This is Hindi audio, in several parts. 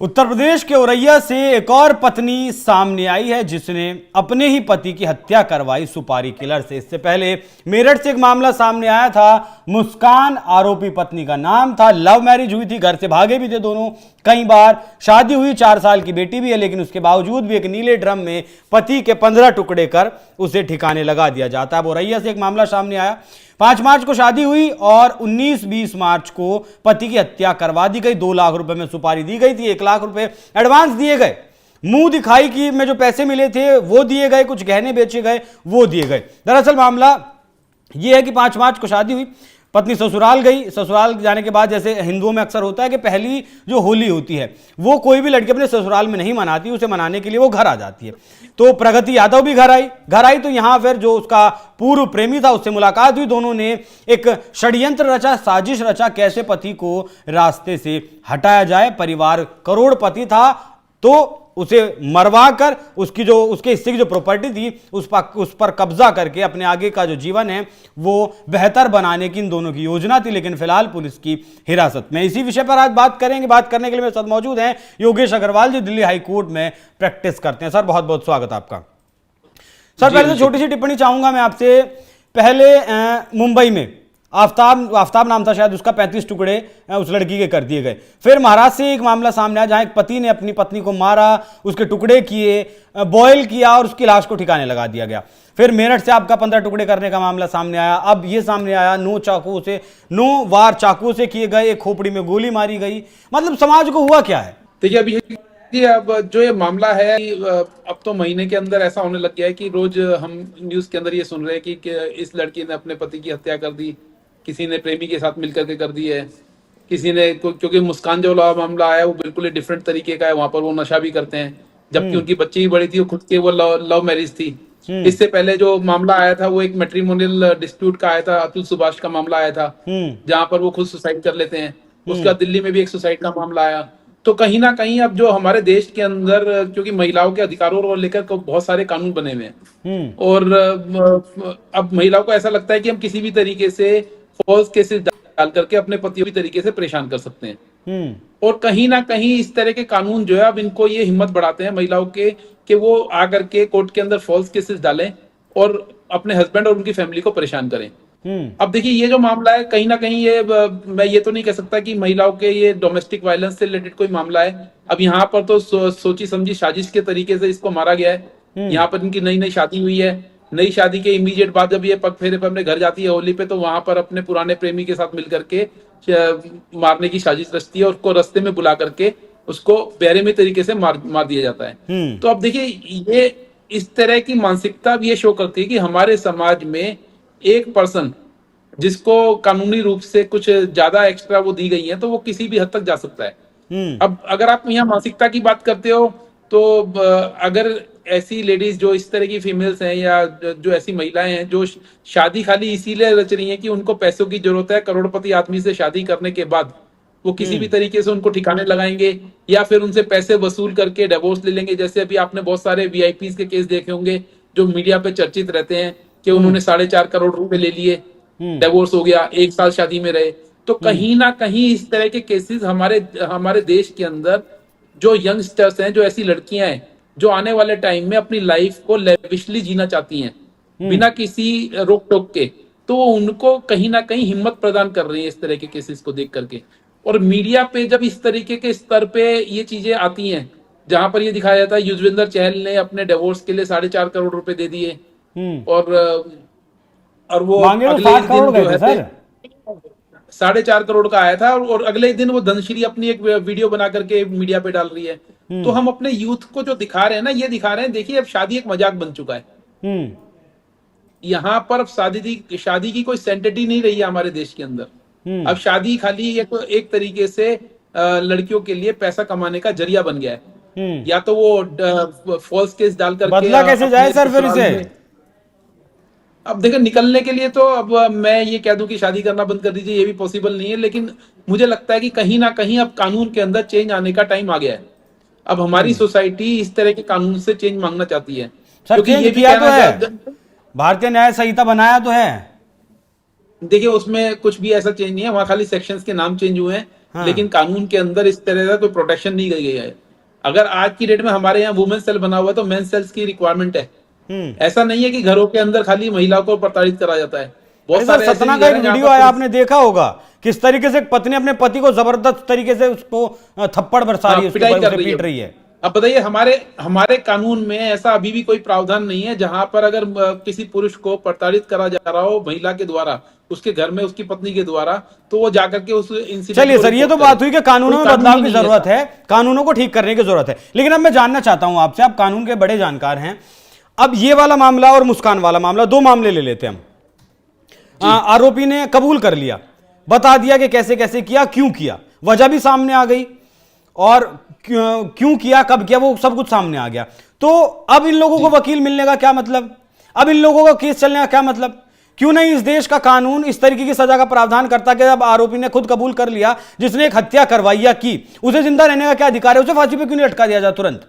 उत्तर प्रदेश के औरैया से एक और पत्नी सामने आई है जिसने अपने ही पति की हत्या करवाई सुपारी किलर से। इससे पहले मेरठ से एक मामला सामने आया था। मुस्कान आरोपी पत्नी का नाम था। लव मैरिज हुई थी, घर से भागे भी थे दोनों कई बार। शादी हुई, 4 साल की बेटी भी है, लेकिन उसके बावजूद भी एक नीले ड्रम में पति के 15 टुकड़े कर उसे ठिकाने लगा दिया जाता है। अब औरैया से एक मामला सामने आया। 5 मार्च को शादी हुई और 19-20 मार्च को पति की हत्या करवा दी गई। 2 लाख रुपए में सुपारी दी गई थी, 1 लाख रुपए एडवांस दिए गए, मुंह दिखाई की में जो पैसे मिले थे वो दिए गए, कुछ गहने बेचे गए वो दिए गए। दरअसल मामला यह है कि 5 मार्च को शादी हुई, पत्नी ससुराल गई। ससुराल जाने के बाद जैसे हिंदुओं में अक्सर होता है कि पहली जो होली होती है वो कोई भी लड़की अपने ससुराल में नहीं मनाती, उसे मनाने के लिए वो घर आ जाती है। तो प्रगति यादव भी घर आई तो यहां फिर जो उसका पूर्व प्रेमी था उससे मुलाकात हुई। दोनों ने एक षड्यंत्र रचा, साजिश रचा, कैसे पति को रास्ते से हटाया जाए। परिवार करोड़पति था तो उसे मरवा कर उसके हिस्से की जो प्रॉपर्टी थी उस पर कब्जा करके अपने आगे का जो जीवन है वो बेहतर बनाने की इन दोनों की योजना थी। लेकिन फिलहाल पुलिस की हिरासत में। इसी विषय पर आज बात करेंगे। बात करने के लिए मेरे साथ मौजूद हैं योगेश अग्रवाल जी, दिल्ली हाई कोर्ट में प्रैक्टिस करते हैं। सर बहुत बहुत स्वागत आपका। सर पहले तो छोटी सी टिप्पणी चाहूंगा मैं आपसे। पहले मुंबई में आफ्ताब नाम था शायद उसका, 35 टुकड़े उस लड़की के कर दिए गए। फिर महाराष्ट्र से एक मामला सामने आया जहां एक पति ने अपनी पत्नी को मारा, उसके टुकड़े किए, बॉयल किया और उसकी लाश को ठिकाने लगा दिया गया। फिर मेरठ से आपका 15 टुकड़े करने का मामला सामने आया। अब ये सामने आया 9 वार चाकुओं से किए गए, एक खोपड़ी में गोली मारी गई। मतलब समाज को हुआ क्या है? देखिए अभी अब जो ये मामला है, अब तो महीने के अंदर ऐसा होने लग गया है कि रोज हम न्यूज के अंदर ये सुन रहे हैं कि इस लड़की ने अपने पति की हत्या कर दी, किसी ने प्रेमी के साथ मिलकर के कर दी है, किसी ने क्योंकि मुस्कान जो मामला आया वो बिल्कुल ही डिफरेंट तरीके का है। वहां पर वो नशा भी करते हैं, जबकि उनकी बच्ची ही बड़ी थी, वो खुद के वो लव मैरिज थी। इससे पहले जो मामला आया था वो एक मैट्रिमोनियल डिस्प्यूट का आया था, अतुल सुभाष का मामला आया था जहां पर वो खुद सुसाइड कर लेते हैं। उसका दिल्ली में भी एक सुसाइड का मामला आया। तो कहीं ना कहीं अब जो हमारे देश के अंदर, क्योंकि महिलाओं के अधिकारों को लेकर बहुत सारे कानून बने हुए हैं और अब महिलाओं को ऐसा लगता है कि हम किसी भी तरीके से फॉल्स केसेस डाल करके अपने पतियों की तरीके से परेशान कर सकते हैं। और कहीं ना कहीं इस तरह के कानून जो है अब इनको ये हिम्मत बढ़ाते हैं महिलाओं के कि वो आकर के कोर्ट के अंदर फॉल्स केसेस डालें और अपने हस्बैंड और उनकी फैमिली को परेशान करें। अब देखिए ये जो मामला है, कहीं ना कहीं ये मैं ये तो नहीं कह सकता कि महिलाओं के ये डोमेस्टिक वायलेंस से रिलेटेड कोई मामला है। अब यहाँ पर तो सोची समझी साजिश के तरीके से इसको मारा गया है। यहाँ पर इनकी नई शादी हुई है। नई शादी के इमीडिएट बाद जब ये पग फेरे पर अपने घर जाती है होली पे, तो वहां पर अपने पुराने प्रेमी के साथ मिलकर के मारने की साजिश रचती है और उसको रास्ते में बुला करके उसको बेरहमी तरीके से मार दिया जाता है। तो अब देखिए ये इस तरह की मानसिकता भी ये शो करती है कि हमारे समाज में एक पर्सन जिसको कानूनी रूप से कुछ ज्यादा एक्स्ट्रा वो दी गई है तो वो किसी भी हद तक जा सकता है। अब अगर आप यहाँ मानसिकता की बात करते हो तो अगर ऐसी लेडीज जो इस तरह की फीमेल्स हैं या जो ऐसी महिलाएं हैं जो शादी खाली इसीलिए रच रही हैं कि उनको पैसों की जरूरत है, करोड़पति आदमी से शादी करने के बाद वो किसी भी तरीके से उनको ठिकाने लगाएंगे या फिर उनसे पैसे वसूल करके डिवोर्स ले लेंगे। जैसे अभी आपने बहुत सारे वीआईपीज के केस देखे होंगे जो मीडिया पे चर्चित रहते हैं कि उन्होंने 4.5 करोड़ रुपए ले लिए, डिवोर्स हो गया, 1 साल शादी में रहे। तो कहीं ना कहीं इस तरह के केसेस हमारे देश के अंदर जो यंगस्टर्स हैं, जो ऐसी लड़कियां हैं जो आने वाले टाइम में अपनी लाइफ को लेविशली जीना चाहती हैं बिना किसी रोक टोक के, तो उनको कहीं ना कहीं हिम्मत प्रदान कर रही है इस तरह के केसेस को देख करके। और मीडिया पे जब इस तरीके के स्तर पे ये चीजें आती हैं जहां पर ये दिखाया जाता है युजवेंद्र चहल ने अपने डिवोर्स के लिए 4.5 करोड़ रुपए दे दिए और वो अगले दिन जो है 4.5 करोड़ का आया था और अगले दिन वो धनश्री अपनी एक वीडियो बना करके मीडिया पे डाल रही है। तो हम अपने यूथ को जो दिखा रहे हैं ना, ये दिखा रहे हैं देखिए अब शादी एक मजाक बन चुका है। यहाँ पर अब शादी की कोई सेंटिटी नहीं रही है हमारे देश के अंदर। अब शादी खाली एक तरीके से लड़कियों के लिए पैसा कमाने का जरिया बन गया है। या तो वो फॉल्स केस डाल करके बदला कैसे जाए सर फिर इसे? अब देखिए निकलने के लिए तो अब मैं ये कह दूं कि शादी करना बंद कर दीजिए, ये भी पॉसिबल नहीं है। लेकिन मुझे लगता है कि कहीं ना कहीं अब कानून के अंदर चेंज आने का टाइम आ गया है। अब हमारी सोसाइटी इस तरह के कानून से चेंज मांगना चाहती है। क्योंकि ये भी तो है, भारतीय न्याय संहिता बनाया तो है। देखिए उसमें कुछ भी ऐसा चेंज नहीं है, वहां खाली सेक्शंस के नाम चेंज हुए हैं। हाँ। लेकिन कानून के अंदर इस तरह का कोई प्रोटेक्शन नहीं दी गई है। अगर आज की डेट में हमारे यहाँ वुमेन सेल बना हुआ है तो मेन सेल्स की रिक्वायरमेंट है। ऐसा नहीं है कि घरों के अंदर खाली महिला को प्रताड़ित करा जाता है। अरे बहुत सर, सारे ऐसे सतना भी का घर एक हैं जहाँ वीडियो पर आया, आपने देखा होगा किस तरीके से एक पत्नी अपने पति को जबरदस्त तरीके से उसको थप्पड़ बरसा रही है, उसके पिटाई ऊपर कर उसे रही पीट रही है। है। अब बताइए, हमारे हमारे कानून में ऐसा अभी भी कोई प्रावधान नहीं है जहां पर अगर किसी पुरुष को प्रताड़ित करा जा रहा हो महिला के द्वारा, उसके घर में उसकी पत्नी के द्वारा, तो वो जाकर के उस इंसिडेंट चलिए को सर, ये तो रिपोर्ट बात करे। हुई कि कानूनों में कोई कानून बदलाव ही की नहीं है जरूरत ऐसा। है, कानूनों को ठीक करने की जरूरत है। लेकिन अब मैं जानना चाहता हूं आपसे, आप कानून के बड़े जानकार हैं, अब ये वाला मामला और मुस्कान वाला मामला, दो मामले ले लेते हैं हम। आरोपी ने कबूल कर लिया, बता दिया कि कैसे कैसे किया, क्यों किया, वजह भी सामने आ गई, और क्यों किया, कब किया, वो सब कुछ सामने आ गया। तो अब इन लोगों को वकील मिलने का क्या मतलब, अब इन लोगों का केस चलने का क्या मतलब? क्यों नहीं इस देश का कानून इस तरीके की सजा का प्रावधान करता कि अब आरोपी ने खुद कबूल कर लिया, जिसने एक हत्या करवाई या की, उसे जिंदा रहने का क्या अधिकार है? उसे फांसी पे क्यों नहीं लटका दिया जाए तुरंत?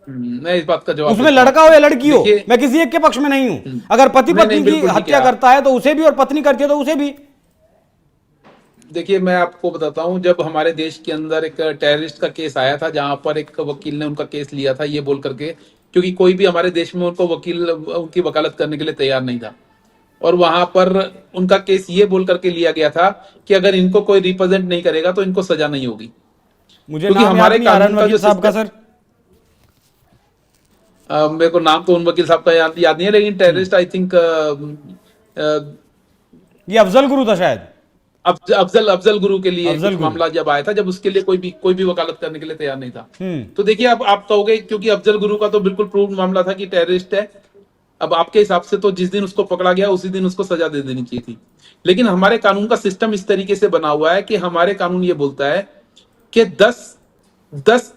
मैं इस बात का जवाब उसमें देता हूं। लड़का हो या लड़की हो, देखिए, मैं किसी एक के पक्ष में नहीं हूं। अगर पति नहीं, पत्नी नहीं, की बिल्कुल ठीक हत्या है। करता है तो उसे भी, और पत्नी करती है तो उसे भी। देखिए, मैं आपको बताता हूं, जब हमारे देश के अंदर एक टेररिस्ट का केस आया था जहां पर एक वकील ने उनका केस लिया था ये बोल करके, क्योंकि कोई भी हमारे देश में उनको वकील उनकी वकालत करने के लिए तैयार नहीं था, और वहां पर उनका केस ये बोल करके लिया गया था कि अगर इनको कोई रिप्रेजेंट नहीं करेगा तो इनको सजा नहीं होगी। मुझे क्योंकि नाम याद हमारे नहीं आ रहा कानून का वकील जो साहब का सिस्टम, सर। मेरे को नाम तो उन वकील साहब का याद नहीं है, लेकिन टेररिस्ट आई थिंक ये अफजल गुरु था शायद। अफजल गुरु के लिए अफजल कुछ गुरु। मामला जब आया था, जब उसके लिए कोई भी वकालत करने के लिए तैयार नहीं था। हम्म। तो देखिए, अब आप कहोगे क्योंकि अफजल गुरु का तो बिल्कुल प्रूव मामला था कि टेररिस्ट है, अब आपके हिसाब से तो जिस दिन उसको पकड़ा गया उसी दिन उसको सजा दे देनी चाहिए थी। लेकिन हमारे कानून का सिस्टम इस तरीके से बना हुआ है कि हमारे कानून ये बोलता है कि 10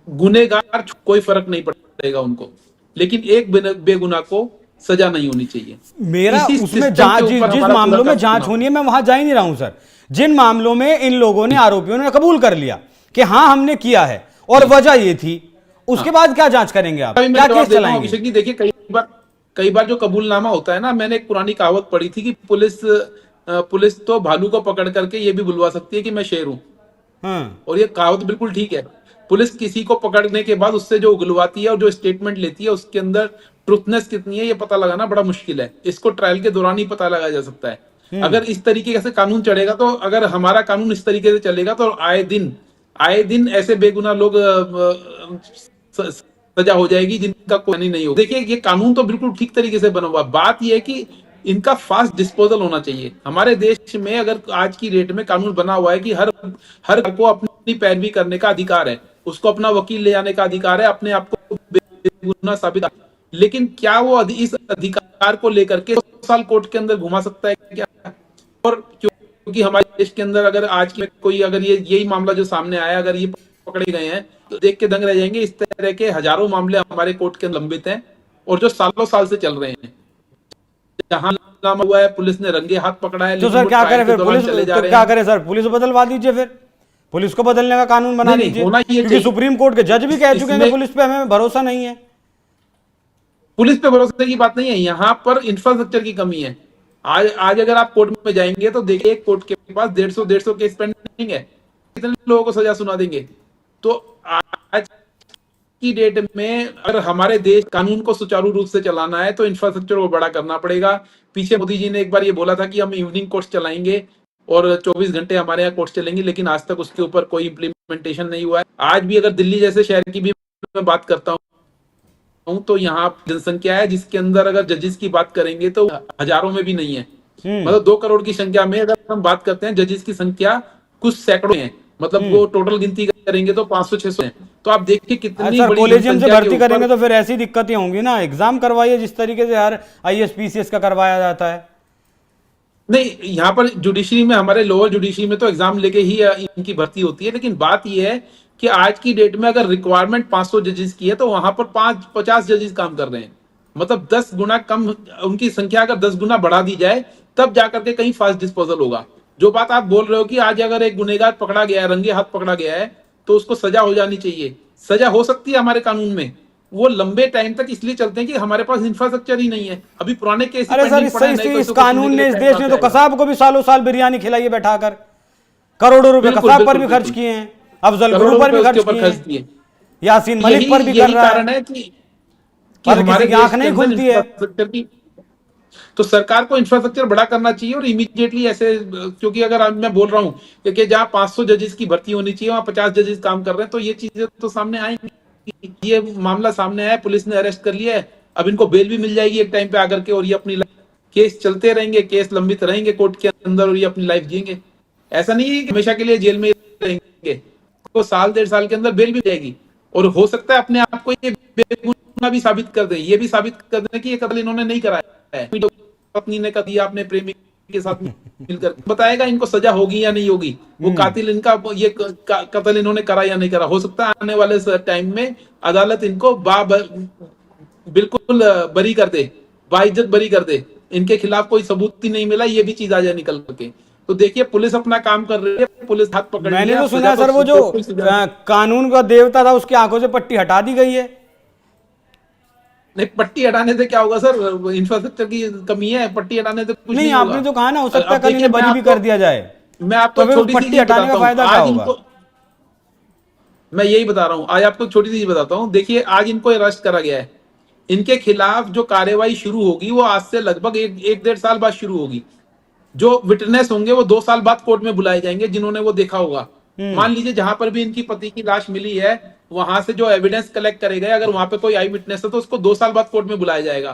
गुनेगार कोई फर्क नहीं पड़ेगा उनको, लेकिन एक बेगुनाह को सजा नहीं होनी चाहिए। मेरा इसी उसमें सिस्टम जांच, के ऊपर जिस हमारा मामलों पूरा में जांच काम होनी है मैं वहां जा ही नहीं रहा हूं सर। जिन मामलों में इन लोगों ने, आरोपियों ने कबूल कर लिया कि हाँ हमने किया है और वजह ये थी, उसके बाद क्या जांच करेंगे आप, अभी मैं क्या जवाब केस देता हूं चलाएंगे? अभिषेक जी। देखिए, कई बार जो कबूलनामा होता है ना, मैंने एक पुरानी कहावत पढ़ी थी कि पुलिस तो भालू को पकड़ करके ये भी बुलवा सकती है कि मैं शेर हूं। और ये कहावत बिल्कुल ठीक है। पुलिस किसी को पकड़ने के बाद उससे जो उगलवाती है और जो स्टेटमेंट लेती है उसके अंदर ट्रुथनेस कितनी है ये पता लगाना बड़ा मुश्किल है। इसको ट्रायल के दौरान ही पता लगाया जा सकता है। अगर इस तरीके से कानून चलेगा, तो अगर हमारा कानून इस तरीके से चलेगा तो आए दिन ऐसे बेगुनाह लोग सजा हो जाएगी जिनका कोई नहीं होगा। देखिए, ये कानून तो बिल्कुल ठीक तरीके से बना हुआ। बात यह है कि इनका फास्ट डिस्पोजल होना चाहिए। हमारे देश में अगर आज की डेट में कानून बना हुआ है कि हर को अपनी पैरवी करने का अधिकार है, उसको अपना वकील ले जाने का अधिकार है, अपने आप को बेगुनाह साबित, लेकिन क्या वो इस अधिकार को लेकर के 2 साल कोर्ट के अंदर घुमा सकता है क्या? और क्योंकि हमारे देश के अंदर अगर आज की कोई, अगर यही मामला जो सामने आया, अगर ये पकड़े गए हैं तो देख के दंग रह जाएंगे। इस तरह के हजारों मामले हमारे कोर्ट के अंदर लंबित हैं और जो सालों साल से चल रहे हैं। जहां नाम हुआ है, पुलिस ने रंगे हाथ पकड़ा है, तो सर क्या करे फिर पुलिस, तो क्या करे सर, पुलिस को बदलवा दीजिए, फिर पुलिस को बदलने का कानून बना दीजिए, क्योंकि सुप्रीम कोर्ट के जज भी कह चुके हैं कि पुलिस पे हमें भरोसा नहीं है। पुलिस पे भरोसे की बात नहीं है, यहाँ पर इंफ्रास्ट्रक्चर की कमी है। आज अगर आप कोर्ट में जाएंगे तो देखिए, एक कोर्ट के पास 150 केस पेंडिंग है, कितने लोगों को सजा सुना देंगे? तो आज की डेट में अगर हमारे देश कानून को सुचारू रूप से चलाना है तो इंफ्रास्ट्रक्चर को बड़ा करना पड़ेगा। पीछे मोदी जी ने एक बार ये बोला था कि हम इवनिंग कोर्ट्स चलाएंगे और 24 घंटे हमारे यहाँ कोर्ट्स चलेंगे, लेकिन आज तक उसके ऊपर कोई इंप्लीमेंटेशन नहीं हुआ है। आज भी अगर दिल्ली जैसे शहर की भी मैं बात करता हूँ तो यहाँ जनसंख्या है जिसके अंदर अगर जजेस की बात करेंगे तो हजारों में भी नहीं है। मतलब 2 करोड़ की संख्या में अगर हम बात करते हैं, जजेस की संख्या कुछ सैकड़ों है, मतलब वो टोटल गिनती करेंगे तो 500-600 है। तो आप देखिए कितनी बड़ी कॉलेजियम से भर्ती करेंगे तो फिर ऐसी दिक्कतें होंगी ना। एग्जाम करवाइए जिस तरीके से हर IAS PCS का करवाया जाता है। नहीं, यहाँ पर जुडिशरी में, हमारे लोअर जुडिशरी में तो एग्जाम लेके ही इनकी भर्ती होती है। लेकिन बात यह है कि आज की डेट में अगर रिक्वायरमेंट 500 जजेस की है तो वहां पर 50 जजेस काम कर रहे हैं। मतलब 10 गुना कम, उनकी संख्या अगर 10 गुना बढ़ा दी जाए तब जाकर के कहीं फास्ट डिस्पोजल होगा। जो बात आप बोल रहे हो कि आज अगर एक गुनेगार पकड़ा गया है, रंगे हाथ पकड़ा गया है, तो उसको सजा हो जानी चाहिए। सजा हो सकती है हमारे कानून में, वो लंबे टाइम तक इसलिए चलते हैं कि हमारे पास इंफ्रास्ट्रक्चर ही नहीं है। अभी पुराने केस, अरे सर, इस कानून ने, इस देश ने तो कसाब को भी सालों साल बिरयानी खिलाई है बैठाकर। करोड़ों रुपए बिल्कुल, कसाब पर भी बिल्कुल, खर्च बिल्कुल। किए हैं, अफजल करोड़ों गुरु पर रुपए भी उसके खर्च ऊपर किए खर्च हैं, किए। यासीन मलिक पर भी कर यही रहा है, कारण है कि पर हमारे किसी की देश आंख के नहीं अंदर खुलती है। इंफ्रास्ट्रक्चर की, तो सरकार को इंफ्रास्ट्रक्चर बड़ा करना चाहिए और इमीडिएटली ऐसे, क्योंकि अगर आज मैं बोल रहा हूँ कि जहाँ 500 जजेस की भर्ती होनी चाहिए वहां 50 जजेस काम कर रहे हैं, तो ये चीजें तो सामने आएंगी। ये मामला सामने आया, पुलिस ने अरेस्ट कर लिया है, अब इनको बेल भी मिल जाएगी एक टाइम पे आकर के, और ये अपनी केस चलते रहेंगे, केस लंबित रहेंगे कोर्ट के अंदर, और ये अपनी लाइफ जिएंगे। ऐसा नहीं है कि हमेशा के लिए जेल में रहेंगे, तो साल 1.5 साल के अंदर बेल भी जाएगी, और हो सकता है अपने आप को ये बेगुनाह भी साबित कर दें, ये भी साबित कर दें कि ये कत्ल इन्होंने नहीं कराया है, पत्नी ने कर दिया अपने प्रेमी के साथ मिलकर, बताएगा इनको सजा होगी या नहीं होगी, वो कातिल इनका ये कत्ल इन्होंने करा या नहीं करा। हो सकता है आने वाले टाइम में अदालत इनको बिल्कुल बरी कर दे, बाइज्जत बरी कर दे, इनके खिलाफ कोई सबूत ही नहीं मिला, ये भी चीज आ जाए निकल के। तो देखिए पुलिस अपना काम कर रही है, पुलिस हाथ पकड़ मैंने लिया, तो सुना है सर, वो जो कानून का देवता था उसकी आंखों से पट्टी हटा दी गई है। नहीं, पट्टी हटाने से क्या होगा सर, इंफ्रास्ट्रक्चर की कमी है, पट्टी हटाने से कुछ नहीं, नहीं होगा। आपने जो कहा ना, हो सकता है अब कल देखिए इन्हें बरी भी कर दिया जाए, मैं आपको तो फिर छोटी सी पट्टी चीज हटाने बताता का हूँ फायदा क्या आज होगा? इनको, मैं यही बता रहा हूँ, आज आपको छोटी सी चीज बताता हूँ। देखिए आज इनको अरेस्ट करा गया है, इनके खिलाफ जो कार्यवाही शुरू होगी वो आज से लगभग 1-1.5 साल बाद शुरू होगी। जो विटनेस होंगे वो 2 साल बाद कोर्ट में बुलाए जाएंगे, जिन्होंने वो देखा होगा। मान लीजिए जहां पर भी इनकी पति की लाश मिली है, वहां से जो एविडेंस कलेक्ट करेगा, अगर वहां पे कोई आई विटनेस है तो उसको 2 साल बाद कोर्ट में बुलाया जाएगा।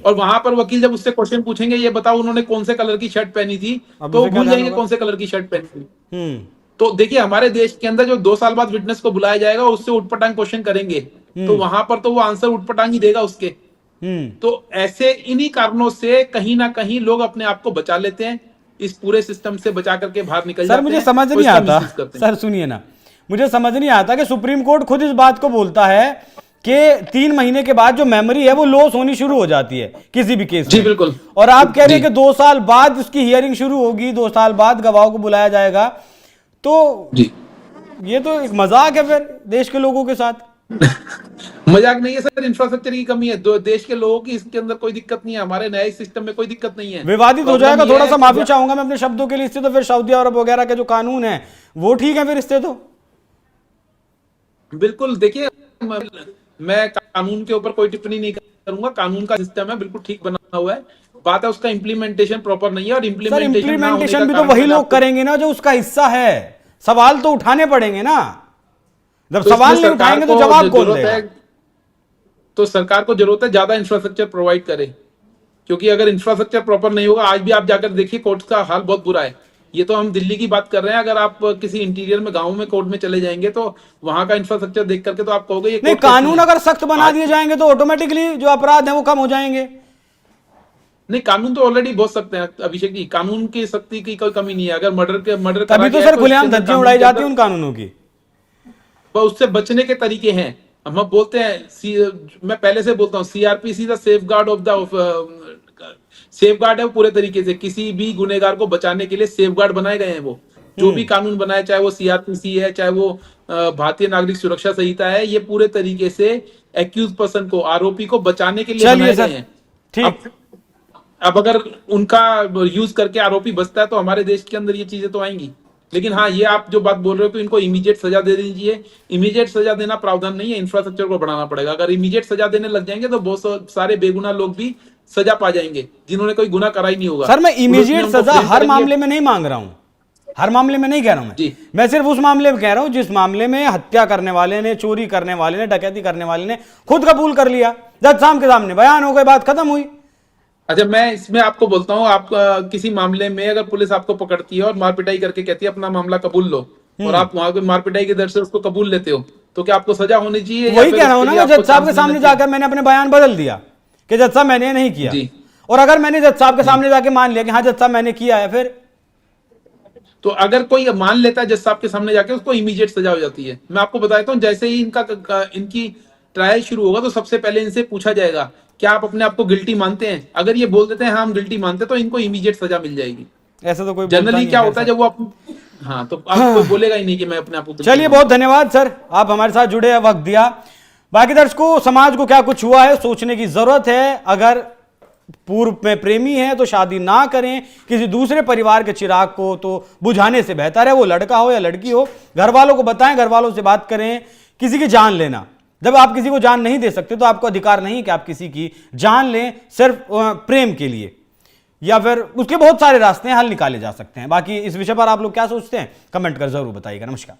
और वहां पर वकील जब उससे क्वेश्चन पूछेंगे, ये बताओ उन्होंने कौन से कलर की शर्ट पहनी थी, अब तो वो उसे क्या भूल ध्यान जाएंगे होगा? कौन से कलर की शर्ट पहनी थी। तो देखिए हमारे देश के अंदर जो 2 साल बाद विटनेस को बुलाया जाएगा, उससे उटपटांग क्वेश्चन करेंगे, तो वहां पर तो वो आंसर उटपटांग ही देगा उसके। तो ऐसे इन्हीं कारणों से कहीं ना कहीं लोग अपने आप को बचा लेते हैं, इस पूरे सिस्टम से बचा करके बाहर निकल सर जाते मुझे हैं, समझ और नहीं इसका आता, मिसयूज करते हैं। सर सुनिए ना, मुझे समझ नहीं आता कि सुप्रीम कोर्ट खुद इस बात को बोलता है कि 3 महीने के बाद जो मेमोरी है वो लॉस होनी शुरू हो जाती है किसी भी केस जी में। बिल्कुल। और आप कह रहे हैं जी कि 2 साल बाद उसकी हियरिंग शुरू होगी, 2 साल बाद गवाहों को बुलाया जाएगा, तो जी ये तो एक मजाक है फिर देश के लोगों के साथ। मजाक नहीं है सर, इंफ्रास्ट्रक्चर की कमी है, देश के लोगों की इसके अंदर कोई दिक्कत नहीं है, हमारे न्यायिक सिस्टम में कोई दिक्कत नहीं है। विवादित हो प्रॉब्लम जाएगा, ये थोड़ा है सा कि माफी चाहूंगा मैं अपने शब्दों के लिए, इससे तो फिर सऊदी अरब वगैरह के जो कानून है वो ठीक है फिर इससे तो। बिल्कुल देखिए, मैं कानून के ऊपर कोई टिप्पणी नहीं करूंगा, कानून का सिस्टम है बिल्कुल ठीक बना हुआ है, बात है उसका इम्प्लीमेंटेशन प्रॉपर नहीं है, और सर इम्प्लीमेंटेशन ना होने का इम्प्लीमेंटेशन भी तो कारण वही मैंने लोग आपको, करेंगे ना जो उसका हिस्सा है, सवाल तो उठाने पड़ेंगे ना, जब तो सवाल इसमें नहीं सरकार उठाएंगे तो को जवाब कौन जरूरत देगा? है, तो सरकार को जरूरत है ज्यादा इंफ्रास्ट्रक्चर प्रोवाइड करे, क्योंकि अगर इंफ्रास्ट्रक्चर प्रॉपर नहीं होगा, आज भी आप जाकर देखिए कोर्ट का हाल बहुत बुरा है। ये तो हम दिल्ली की बात कर रहे हैं, अगर आप किसी इंटीरियर में गांव में कोर्ट में चले जाएंगे तो वहां का इंफ्रास्ट्रक्चर देख करके तो आप कहोगे ये नहीं, कोर्ट कैसी कानून है। अगर सख्त बना दिए जाएंगे तो ऑटोमेटिकली जो अपराध है वो कम हो जाएंगे। नहीं, कानून तो ऑलरेडी बहुत सख्त है अभिषेक जी, कानून की सख्ती की कोई कमी नहीं है। अगर मर्डर तभी तो सर खुलेआम धज्जियां उड़ाई जाती है उन कानूनों की। उससे बचने के तरीके हैं। हम बोलते हैं, मैं पहले से बोलता हूँ, CrPC the safe guard of the safe guard है वो पूरे तरीके से, किसी भी गुनेगार को बचाने के लिए सेफ गार्ड बनाए गए हैं। वो जो भी कानून बनाए, चाहे वो सीआरपीसी है, चाहे वो भारतीय नागरिक सुरक्षा संहिता है, ये पूरे तरीके से एक्यूज पर्सन को, आरोपी को बचाने के लिए बनाए गए हैं। ठीक, अब अगर उनका यूज करके आरोपी बचता है तो हमारे देश के अंदर ये चीजें तो आएंगी। लेकिन हाँ, ये आप जो बात बोल रहे हो कि इनको इमीडिएट सजा दे दीजिए, इमीडिएट सजा देना प्रावधान नहीं है, इंफ्रास्ट्रक्चर को बढ़ाना पड़ेगा। अगर इमीडिएट सजा देने लग जाएंगे तो बहुत सारे बेगुनाह लोग भी सजा पा जाएंगे, जिन्होंने कोई गुनाह करा ही नहीं होगा। सर मैं इमीडिएट सजा हर मामले में नहीं मांग रहा हूं, हर मामले में नहीं कह रहा हूं मैं सिर्फ उस मामले में कह रहा हूं जिस मामले में हत्या करने वाले ने, चोरी करने वाले ने, डकैती करने वाले ने खुद कबूल कर लिया, जज साहब के सामने बयान हो गए, बात खत्म हुई। अच्छा, मैं इसमें आपको बोलता हूँ, आप किसी मामले में अगर पुलिस आपको पकड़ती है और मार पिटाई करके कहती है अपना मामला कबूल लो, और आप वहां पे मार पिटाई के दर से उसको कबूल लेते हो, तो क्या आपको सजा होनी चाहिए? वही कह रहा हूं ना, जज साहब के सामने जाकर मैंने अपने बयान बदल दिया कि जज साहब मैंने नहीं किया, और अगर मैंने जज साहब के सामने जाके मान लिया कि हाँ जज साहब मैंने किया है, फिर तो अगर कोई मान लेता है जज साहब के सामने जाके, उसको इमीडिएट सजा हो जाती है। मैं आपको बताता हूँ, जैसे ही इनकी ट्रायल शुरू होगा तो सबसे पहले इनसे पूछा जाएगा क्या आप अपने आप को गिल्टी मानते हैं। अगर ये बोल देते हैं हाँ हम गिल्टी मानते हैं, तो इनको इमीडिएट सजा मिल जाएगी। ऐसा तो कोई जनरली क्या होता है जब वो हाँ, तो आप कोई बोलेगा ही नहीं कि मैं अपने आप को। चलिए, बहुत धन्यवाद सर, आप हमारे साथ जुड़े, वक्त दिया। बाकी दर्शकों, समाज को क्या कुछ हुआ है सोचने की जरूरत है। अगर पूर्व में प्रेमी है तो शादी ना करें, किसी दूसरे परिवार के चिराग को तो बुझाने से बेहतर है, वो लड़का हो या लड़की हो, घर वालों को बताएं, घर वालों से बात करें। किसी की जान लेना, जब आप किसी को जान नहीं दे सकते तो आपको अधिकार नहीं कि आप किसी की जान लें सिर्फ प्रेम के लिए, या फिर उसके बहुत सारे रास्ते हैं, हल निकाले जा सकते हैं। बाकी इस विषय पर आप लोग क्या सोचते हैं कमेंट कर जरूर बताइएगा। नमस्कार।